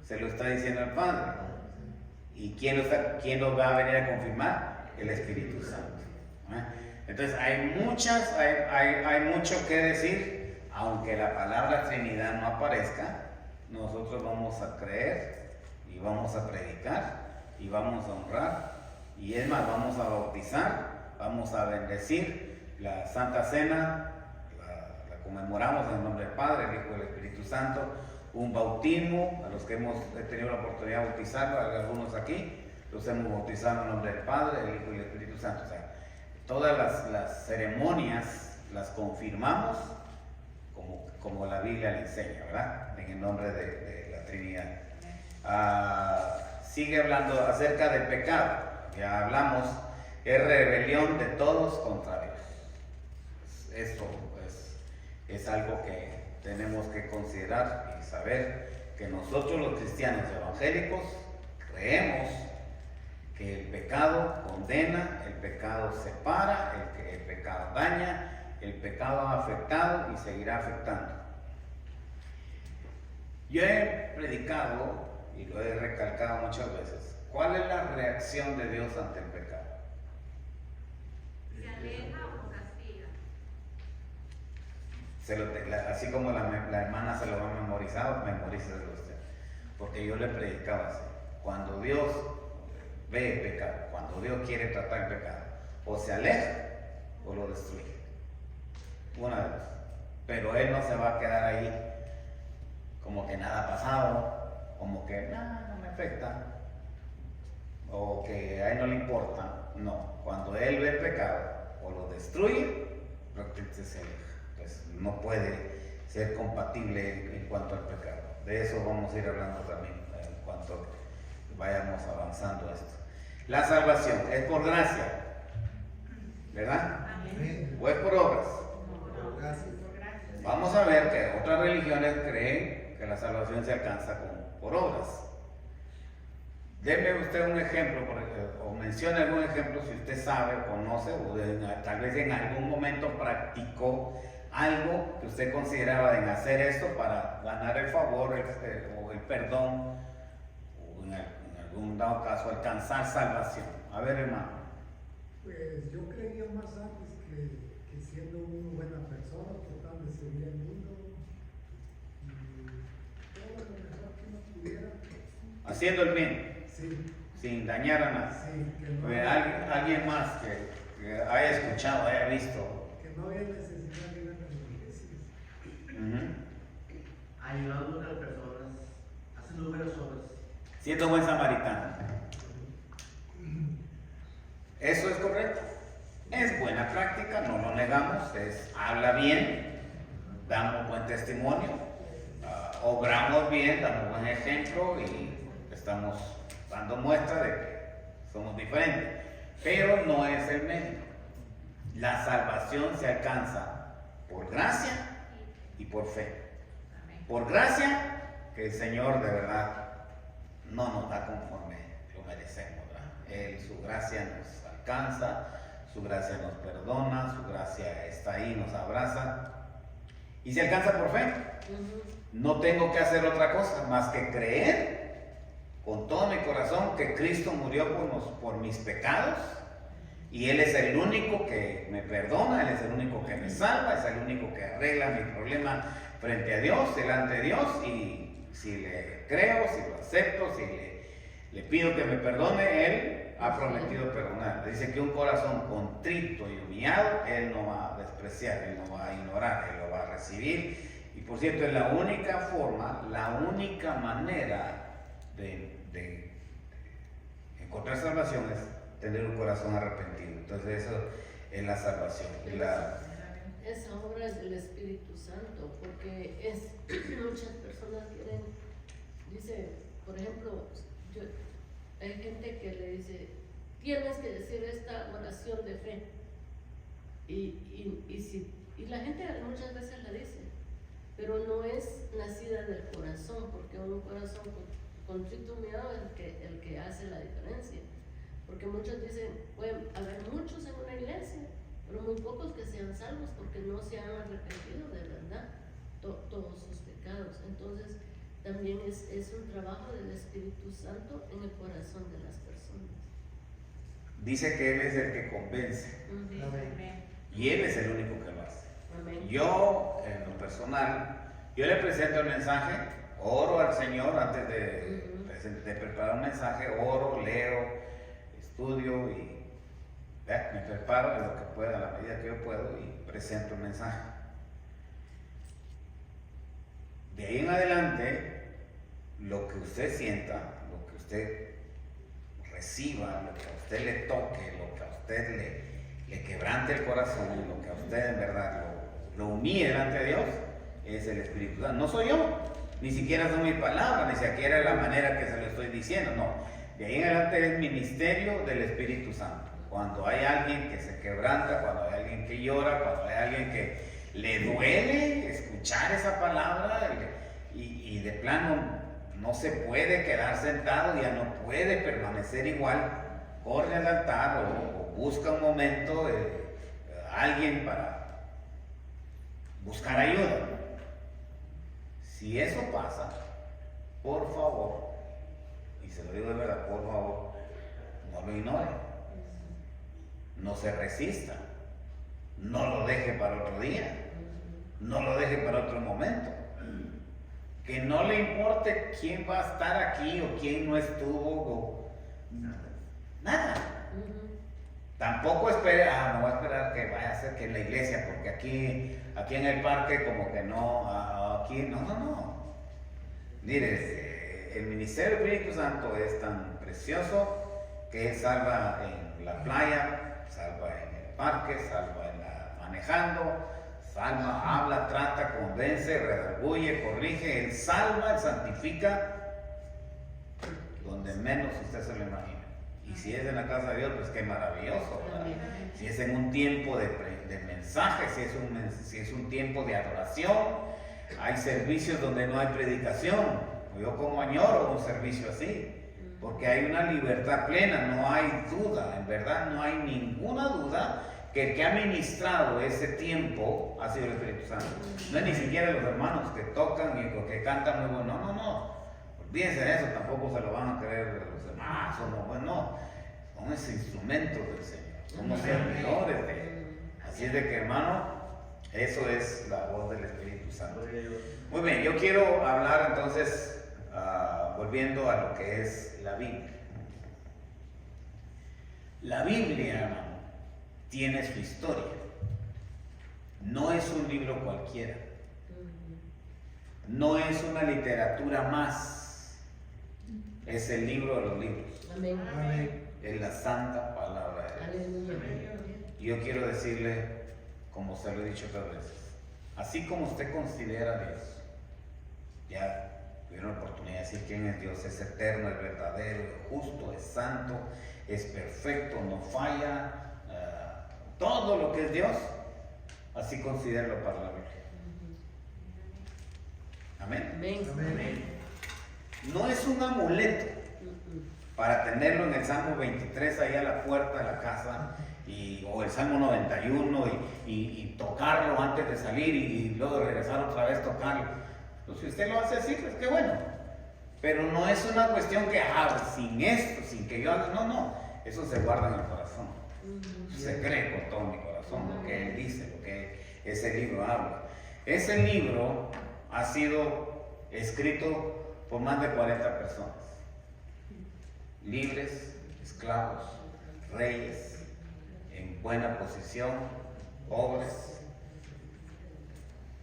Se lo está diciendo al Padre. ¿Y quién lo va a venir a confirmar? El Espíritu Santo. Entonces hay mucho que decir. Aunque la palabra Trinidad no aparezca, nosotros vamos a creer y vamos a predicar y vamos a honrar, y es más, vamos a bautizar, vamos a bendecir la Santa Cena. La conmemoramos en el nombre del Padre, el Hijo y el Espíritu Santo. Un bautismo, a los que he tenido la oportunidad de bautizarlo, algunos aquí, los hemos bautizado en el nombre del Padre, del Hijo y del Espíritu Santo. O sea, todas las ceremonias las confirmamos como la Biblia le enseña, ¿verdad? En el nombre de la Trinidad. Sigue hablando acerca del pecado. Ya hablamos, es rebelión de todos contra Dios. Esto es algo que tenemos que considerar y saber, que nosotros los cristianos evangélicos creemos que el pecado condena, el pecado separa, el pecado daña, el pecado ha afectado y seguirá afectando. Yo he predicado y lo he recalcado muchas veces: ¿cuál es la reacción de Dios ante el pecado? ¿Se aleja o castiga? Así como la hermana se lo ha memorizado, memorícelo usted. Porque yo le predicaba así: cuando Dios ve el pecado, cuando Dios quiere tratar el pecado, o se aleja o lo destruye. Una de dos. Pero Él no se va a quedar ahí como que nada ha pasado, como que no me afecta. o que a él no le importa. No, cuando él ve el pecado o lo destruye, prácticamente se aleja. Entonces no puede ser compatible en cuanto al pecado. De eso vamos a ir hablando también en cuanto vayamos avanzando esto. La salvación es por gracia, ¿verdad? ¿O es por obras? Gracias. Vamos a ver que otras religiones creen que la salvación se alcanza por obras. Deme usted un ejemplo, o mencione algún ejemplo si usted sabe, conoce, o tal vez en algún momento practicó algo que usted consideraba en hacer esto para ganar el favor o el perdón, o en algún dado caso alcanzar salvación. A ver, hermano. Pues yo creía más antes que siendo una buena persona, tratando de servir al mundo y todo lo mejor que uno pudiera. Haciendo el bien, Sí, sin dañar a nadie. sí, que no, Alguien más que haya escuchado, haya visto. que no había necesidad de ir a las iglesias. Ayudando a otras personas, haciendo buenas obras. Siendo buen samaritano. Eso es correcto. Es buena práctica, no lo negamos. Habla bien, damos buen testimonio, obramos bien, damos buen ejemplo y estamos dando muestra de que somos diferentes. Pero no es el medio. La salvación se alcanza por gracia y por fe. Por gracia, que el Señor de verdad no nos da conforme lo merecemos, ¿verdad? Su gracia nos alcanza, su gracia nos perdona, su gracia está ahí, nos abraza. Y se alcanza por fe. No tengo que hacer otra cosa más que creer con todo mi corazón que Cristo murió por mis pecados. Y Él es el único que me perdona, Él es el único que me salva, es el único que arregla mi problema frente a Dios, delante de Dios. Y si le creo, si lo acepto, si le pido que me perdone, Él ha prometido perdonar. Dice que un corazón contrito y humillado, Él no va a despreciar, Él no va a ignorar, Él lo va a recibir. Y por cierto, es la única forma, la única manera de encontrar salvación es tener un corazón arrepentido. Entonces eso es la salvación. Esa obra es del Espíritu Santo, porque muchas personas quieren, dice, por ejemplo, hay gente que le dice, tienes que decir esta oración de fe, y la gente muchas veces la dice, pero no es nacida del corazón, porque un corazón contrito humillado es el que hace la diferencia. Porque muchos dicen, pueden haber muchos en una iglesia, pero muy pocos que sean salvos porque no se han arrepentido de verdad todos sus pecados. Entonces, también es un trabajo del Espíritu Santo en el corazón de las personas. Dice que Él es el que convence. Amén. Y Él es el único que lo hace. Amén. Yo, en lo personal, yo le presento el mensaje, oro al Señor antes de preparar un mensaje, oro, leo, estudio y me preparo en lo que pueda, a la medida que yo puedo, y presento el mensaje. De ahí en adelante, lo que usted sienta, lo que usted reciba, lo que a usted le toque, lo que a usted le quebrante el corazón, lo que a usted en verdad lo humille delante de Dios, es el Espíritu Santo. No soy yo, ni siquiera son mis palabras, ni siquiera la manera que se lo estoy diciendo, no. De ahí en adelante es ministerio del Espíritu Santo. Cuando hay alguien que se quebranta, cuando hay alguien que llora, cuando hay alguien que le duele escuchar esa palabra y de plano no se puede quedar sentado, ya no puede permanecer igual, corre al altar o busca un momento alguien para buscar ayuda. Si eso pasa, por favor, y se lo digo de verdad, por favor, no lo ignore, no se resista, no lo deje para otro día, no lo deje para otro momento, que no le importe quién va a estar aquí o quién no estuvo, nada. Tampoco espere, no voy a esperar que vaya a ser que en la iglesia, porque aquí en el parque como que no, aquí no. Mire, el ministerio del Espíritu Santo es tan precioso que salva en la playa, salva en el parque, salva manejando, salva, habla, trata, convence, redarguye, corrige. Él salva, Él santifica, donde menos usted se lo imagina. Y si es en la casa de Dios, pues qué maravilloso, ¿verdad? Si es en un tiempo de mensaje, si es un tiempo de adoración, hay servicios donde no hay predicación. Yo como añoro un servicio así, porque hay una libertad plena, no hay duda, en verdad no hay ninguna duda que el que ha ministrado ese tiempo ha sido el Espíritu Santo. No es ni siquiera los hermanos que tocan y que cantan muy bueno, no. Olvídense de eso, tampoco se lo van a creer los demás, son esos instrumentos del Señor, somos servidores de Él. Así es de que, hermano, eso es la voz del Espíritu Santo. Muy bien, yo quiero hablar entonces, volviendo a lo que es la Biblia. La Biblia, hermano, tiene su historia. No es un libro cualquiera. No es una literatura más. Es el libro de los libros. Amén. Amén. Es la santa palabra de Dios. Aleluya. Y yo quiero decirle, como se lo he dicho otras veces, así como usted considera a Dios, ya tuvieron la oportunidad de decir quién es Dios: es eterno, es verdadero, es justo, es santo, es perfecto, no falla, todo lo que es Dios, así considéralo para la Biblia. Amén. Amén. No es un amuleto para tenerlo en el Salmo 23 ahí a la puerta de la casa, o el Salmo 91 y tocarlo antes de salir y luego regresar otra vez tocarlo. Pues si usted lo hace así, pues qué bueno. Pero no es una cuestión que sin esto, sin que yo haga, no, eso se guarda en el corazón. Se cree con todo mi corazón lo que Él dice, lo que ese libro habla. Ese libro ha sido escrito por más de 40 personas, libres, esclavos, reyes, en buena posición, pobres,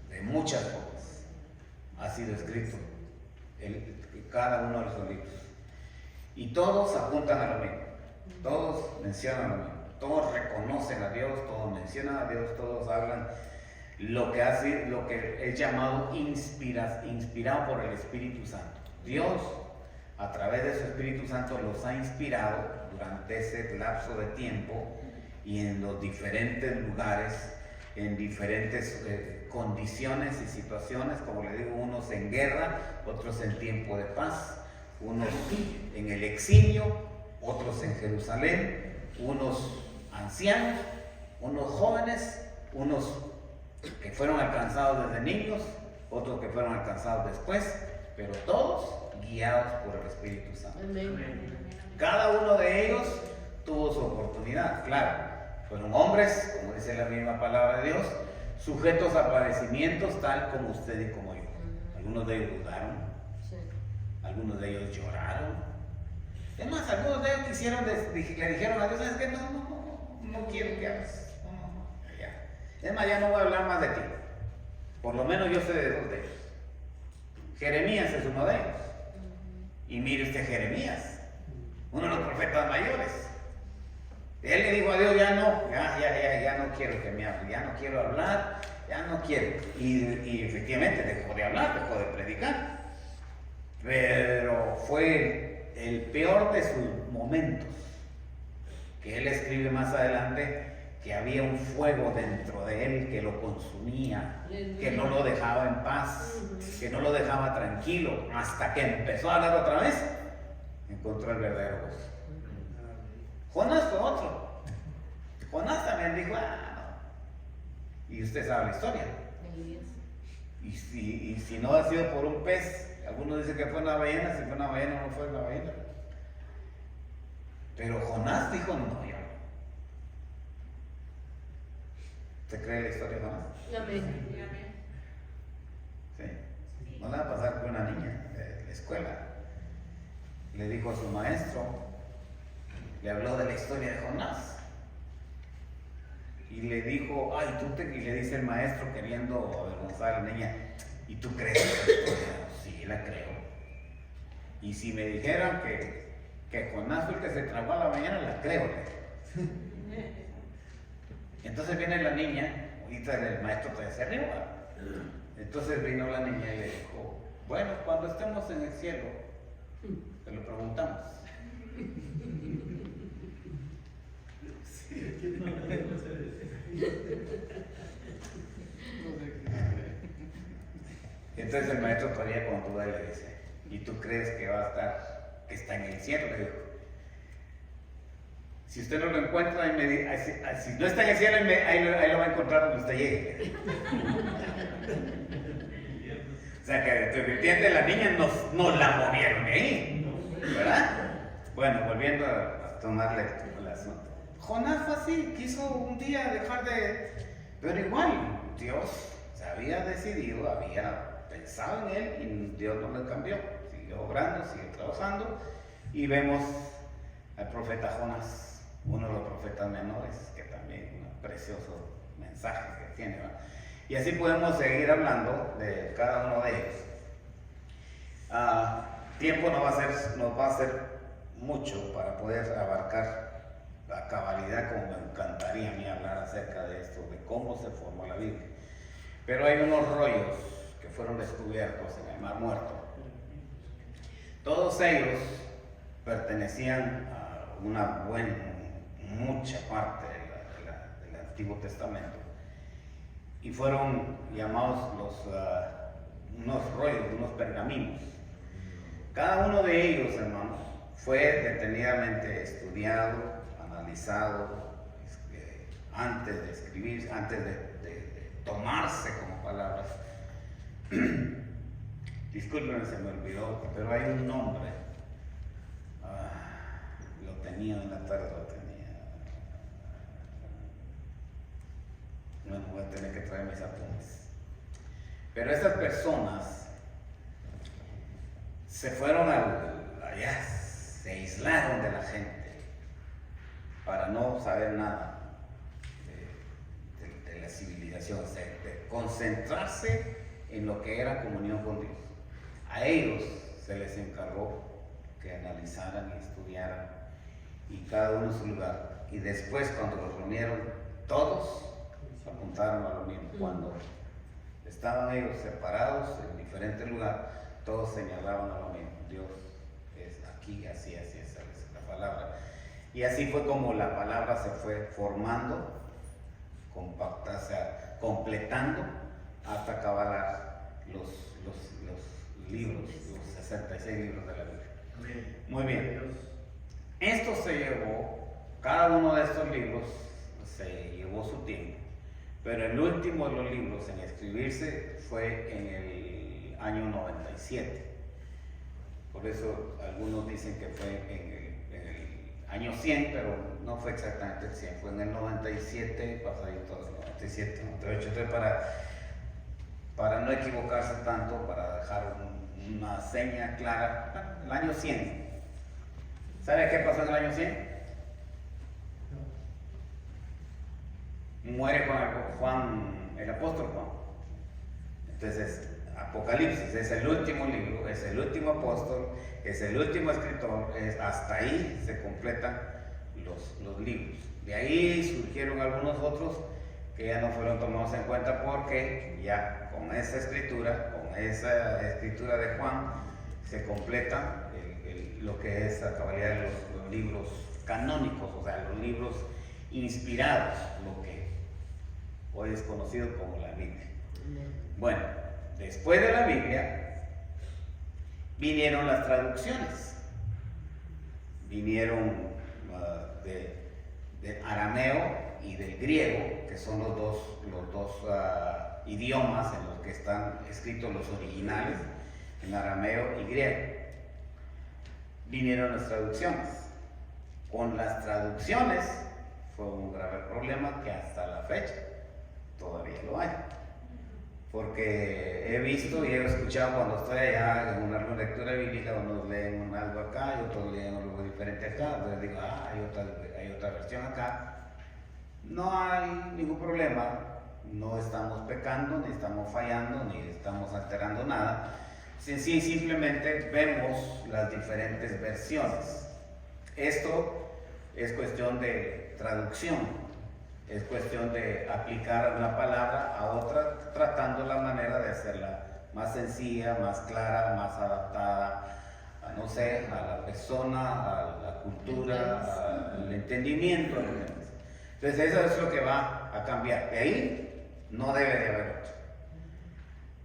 de muchas formas. Ha sido escrito cada uno de esos libros. Y todos apuntan a lo mismo, todos mencionan lo mismo, todos reconocen a Dios, todos mencionan a Dios, todos hablan lo que es llamado inspirado por el Espíritu Santo. Dios, a través de su Espíritu Santo, los ha inspirado durante ese lapso de tiempo y en los diferentes lugares, en diferentes condiciones y situaciones, como le digo, unos en guerra, otros en tiempo de paz, unos en el exilio, otros en Jerusalén, unos ancianos, unos jóvenes, unos que fueron alcanzados desde niños, otros que fueron alcanzados después, pero todos guiados por el Espíritu Santo. Amén. Cada uno de ellos tuvo su oportunidad, claro. Fueron hombres, como dice la misma palabra de Dios, sujetos a padecimientos tal como usted y como yo. Algunos de ellos dudaron, Sí. algunos de ellos lloraron. Es más, algunos de ellos le dijeron a Dios: ¿sabes qué? No quiero que hagas. Ya. Es más, ya no voy a hablar más de ti. Por lo menos yo sé de 2 de ellos. Jeremías es uno de ellos. Y mire usted Jeremías, uno de los profetas mayores. Él le dijo a Dios: ya no quiero que me hable, ya no quiero hablar, ya no quiero. Y efectivamente dejó de hablar, dejó de predicar. Pero fue el peor de sus momentos, que él escribe más adelante que había un fuego dentro de él que lo consumía, que no lo dejaba en paz, que no lo dejaba tranquilo, hasta que empezó a hablar otra vez, encontró el verdadero gozo. Jonás fue otro. Jonás también dijo: no. Y usted sabe la historia. Y si no ha sido por un pez, algunos dicen que fue una ballena, si fue una ballena o no fue una ballena. Pero Jonás dijo: no, ya. ¿Usted cree la historia de Jonás? Amén. Sí. No le va a pasar que una niña de la escuela le dijo a su maestro, le habló de la historia de Jonás. Y le dijo: y le dice el maestro, queriendo avergonzar a la niña: ¿y tú crees esa historia? Sí, la creo. Y si me dijeran que que Jonás fue el que se tragó a la mañana, la creo. Entonces viene la niña, ahorita el maestro te decía arriba. Entonces vino la niña y le dijo, bueno, cuando estemos en el cielo, te lo preguntamos. Entonces el maestro todavía con duda le dice, ¿y tú crees que va a estar, que está en el cielo? Le dijo, si usted no lo encuentra, si no está en el cielo, ahí lo va a encontrar donde usted llegue. O sea que definitivamente la niña nos la movieron de ahí, ¿verdad? Bueno, volviendo a tomarle el asunto. Jonás fue así, quiso un día dejar de... Pero igual, Dios se había decidido, había pensado en él y Dios no le cambió. Siguió obrando, siguió trabajando y vemos al profeta Jonás, uno de los profetas menores, que también un precioso mensaje que tiene, ¿verdad? Y así podemos seguir hablando de cada uno de ellos. Tiempo no va a ser mucho para poder abarcar la cabalidad, como me encantaría a mí hablar acerca de esto, de cómo se formó la Biblia. Pero hay unos rollos que fueron descubiertos en el Mar Muerto. Todos ellos pertenecían a mucha parte del Antiguo Testamento. Y fueron llamados unos rollos, unos pergaminos. Cada uno de ellos, hermanos, fue detenidamente estudiado, analizado, antes de escribir, antes de tomarse como palabras. Disculpen, se me olvidó, pero hay un nombre. Lo tenía en la tarde, Bueno, voy a tener que traer mis apuntes. Pero estas personas se fueron allá, se aislaron de la gente para no saber nada de la civilización, o sea, de concentrarse en lo que era comunión con Dios. A ellos se les encargó que analizaran y estudiaran, y cada uno en su lugar. Y después, cuando los reunieron, todos apuntaron a lo mismo. Cuando estaban ellos separados en diferentes lugares, todos señalaban a lo mismo. Dios es aquí, así es la palabra. Y así fue como la palabra se fue formando, completando, hasta acabar los libros, los 66 libros de la Biblia. Muy bien. Esto se llevó, cada uno de estos libros se llevó su tiempo. Pero el último de los libros en escribirse fue en el año 97. Por eso algunos dicen que fue en el año 100, pero no fue exactamente el 100, fue en el 97, pasadito, 97, 98. Entonces, para no equivocarse tanto, para dejar una seña clara, el año 100. ¿Sabe qué pasó en el año 100? Muere Juan, el apóstol Juan. Entonces, Apocalipsis es el último libro, es el último apóstol, es el último escritor, hasta ahí se completan los libros. De ahí surgieron algunos otros que ya no fueron tomados en cuenta porque ya con esa escritura de Juan, se completa lo que es la cabalidad de los libros canónicos, o sea, los libros inspirados, lo que hoy es conocido como la Biblia. Bueno, después de la Biblia vinieron las traducciones, vinieron del arameo y del griego, que son los dos idiomas en los que están escritos los originales, en arameo y griego. Vinieron las traducciones. Con las traducciones fue un grave problema que hasta la fecha todavía lo hay. Porque he visto y he escuchado cuando estoy allá en una lectura bíblica, unos leen algo acá y otros leen algo diferente acá. Entonces digo, hay otra versión acá. No hay ningún problema, no estamos pecando, ni estamos fallando, ni estamos alterando nada. Simplemente vemos las diferentes versiones. Esto es cuestión de traducción, es cuestión de aplicar una palabra a otra, tratando la manera de hacerla más sencilla, más clara, más adaptada, a, no sé, a la persona, a la cultura, al entendimiento. Entonces eso es lo que va a cambiar. De ahí no debe de haber otro.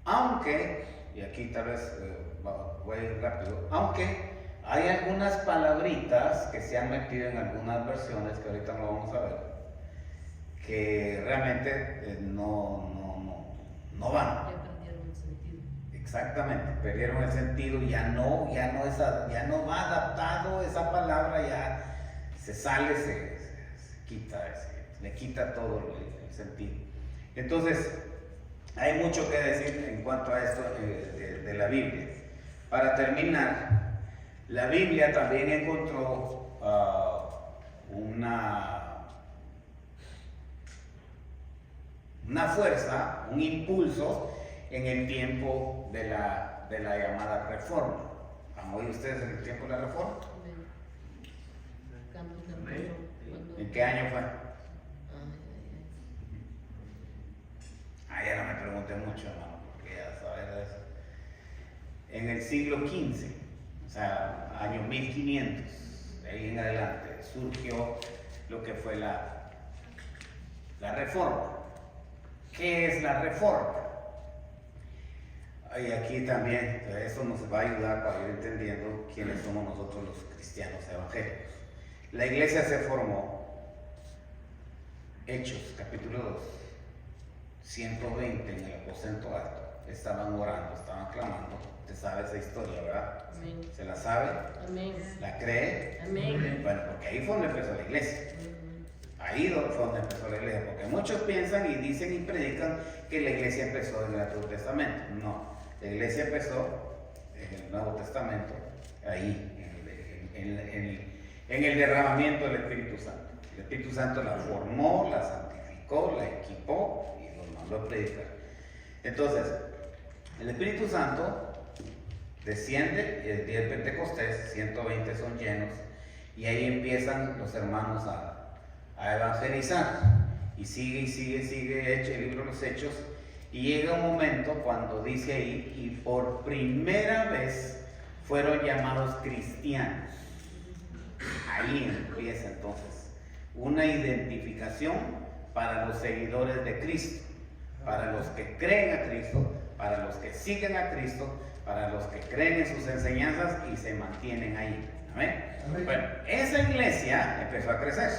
Aunque, y aquí tal vez voy a ir rápido, aunque hay algunas palabritas que se han metido en algunas versiones, que ahorita no vamos a ver, que realmente no van. Ya perdieron el sentido. Exactamente, perdieron el sentido, ya no va adaptado esa palabra, ya se sale, se quita, le quita todo el sentido. Entonces, hay mucho que decir en cuanto a esto de la Biblia. Para terminar, la Biblia también encontró una fuerza, un impulso en el tiempo de la llamada Reforma. ¿Han oído ustedes en el tiempo de la Reforma? Amén. Campos de Amén. Rosso, cuando- ¿En qué año fue? Ay, Ya no me pregunté mucho, hermano, porque ya saber de eso. En el siglo XV, o sea, año 1500, de ahí en adelante, surgió lo que fue la Reforma. ¿Qué es la Reforma? Y aquí también, eso nos va a ayudar para ir entendiendo quiénes somos nosotros los cristianos evangélicos. La iglesia se formó, Hechos, capítulo 2, 120 en el aposento alto, estaban orando, estaban clamando. Usted sabe esa historia, ¿verdad? Amén. ¿Se la sabe? Amén. ¿La cree? Amén. Bueno, porque ahí fue donde empezó la iglesia. Ujú. Ahí fue donde empezó la iglesia, porque muchos piensan y dicen y predican que la iglesia empezó en el Antiguo Testamento. No, la iglesia empezó en el Nuevo Testamento, ahí, en el derramamiento del Espíritu Santo. El Espíritu Santo la formó, la santificó, la equipó y los mandó a predicar. Entonces, el Espíritu Santo desciende el día de Pentecostés, 120 son llenos, y ahí empiezan los hermanos a evangelizar. Y sigue el libro de los Hechos, y llega un momento cuando dice ahí, y por primera vez fueron llamados cristianos. Ahí empieza entonces una identificación para los seguidores de Cristo, para los que creen a Cristo, para los que siguen a Cristo, para los que creen en sus enseñanzas y se mantienen ahí. ¿Amén? Amén. Bueno, esa iglesia empezó a crecer.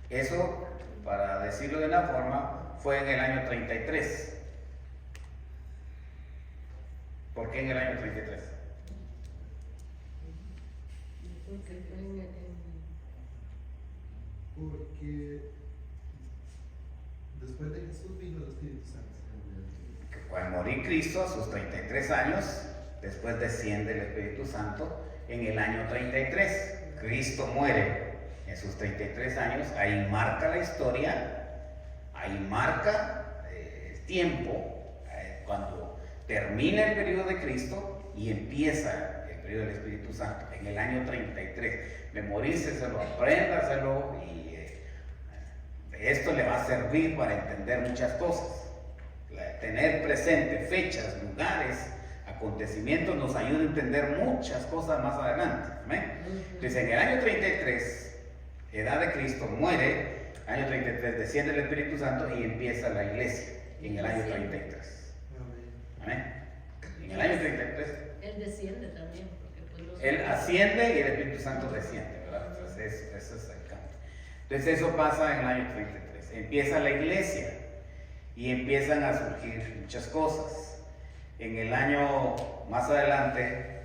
Eso, para decirlo de una forma, fue en el año 33. ¿Por qué en el año 33? Porque Porque después de Jesús vino el Espíritu Santo. Al morir Cristo a sus 33 años, después desciende el Espíritu Santo en el año 33. Cristo muere en sus 33 años, ahí marca la historia, ahí marca el tiempo, cuando termina el periodo de Cristo y empieza el periodo del Espíritu Santo, en el año 33. Memoríceselo, apréndaselo y esto le va a servir para entender muchas cosas. Tener presente fechas, lugares, acontecimientos nos ayuda a entender muchas cosas más adelante. ¿Amén? Entonces, en el año 33, edad de Cristo, muere, año 33, desciende el Espíritu Santo y empieza la iglesia en el año 33. ¿Amén? En el año 33. Él desciende también, porque pues los... Él asciende y el Espíritu Santo desciende, ¿verdad? Entonces, eso es el cambio. Entonces, eso pasa en el año 33. Empieza la iglesia y empiezan a surgir muchas cosas. En el año más adelante,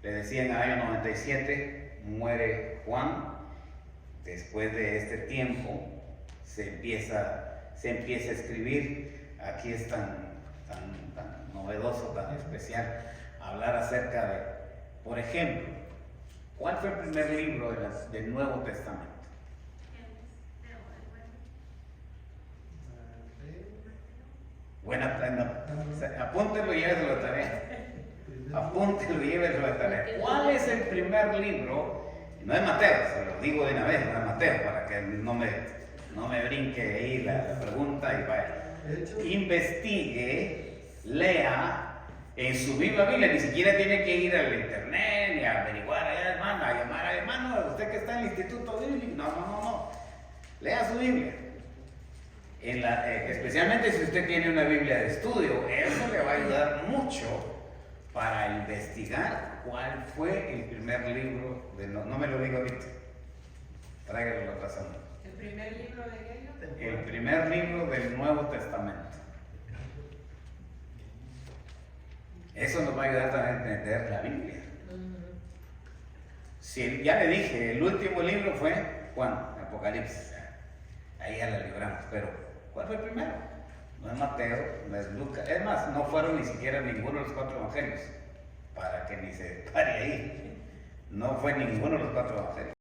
le decía, en el año 97, muere Juan. Después de este tiempo, se empieza a escribir. Aquí es tan novedoso, tan especial, hablar acerca de, por ejemplo, ¿cuál fue el primer libro del Nuevo Testamento? Buena, apúntelo y lléveselo también. Apúntelo y llévelo de tarea. ¿Cuál es el primer libro? No es Mateo, se lo digo de una vez, no es Mateo, para que no me brinque ahí la pregunta y vaya. De hecho, Investigue, lea en su misma Biblia, ni siquiera tiene que ir al internet ni a averiguar allá, hermano, a llamar a hermano, usted que está en el Instituto Bíblico. No. Lea su Biblia. Especialmente si usted tiene una Biblia de estudio, eso le va a ayudar mucho para investigar cuál fue el primer libro no me lo digo ahorita, tráigalo la razón. ¿El primer libro de qué? El primer libro del Nuevo Testamento. Eso nos va a ayudar también a entender la Biblia. Si, ya le dije, el último libro fue Juan, Apocalipsis. Ahí ya la libramos, pero ¿cuál fue el primero? No es Mateo, no es Lucas. Es más, no fueron ni siquiera ninguno de los 4 evangelios. Para que ni se pare ahí. No fue ninguno de los 4 evangelios.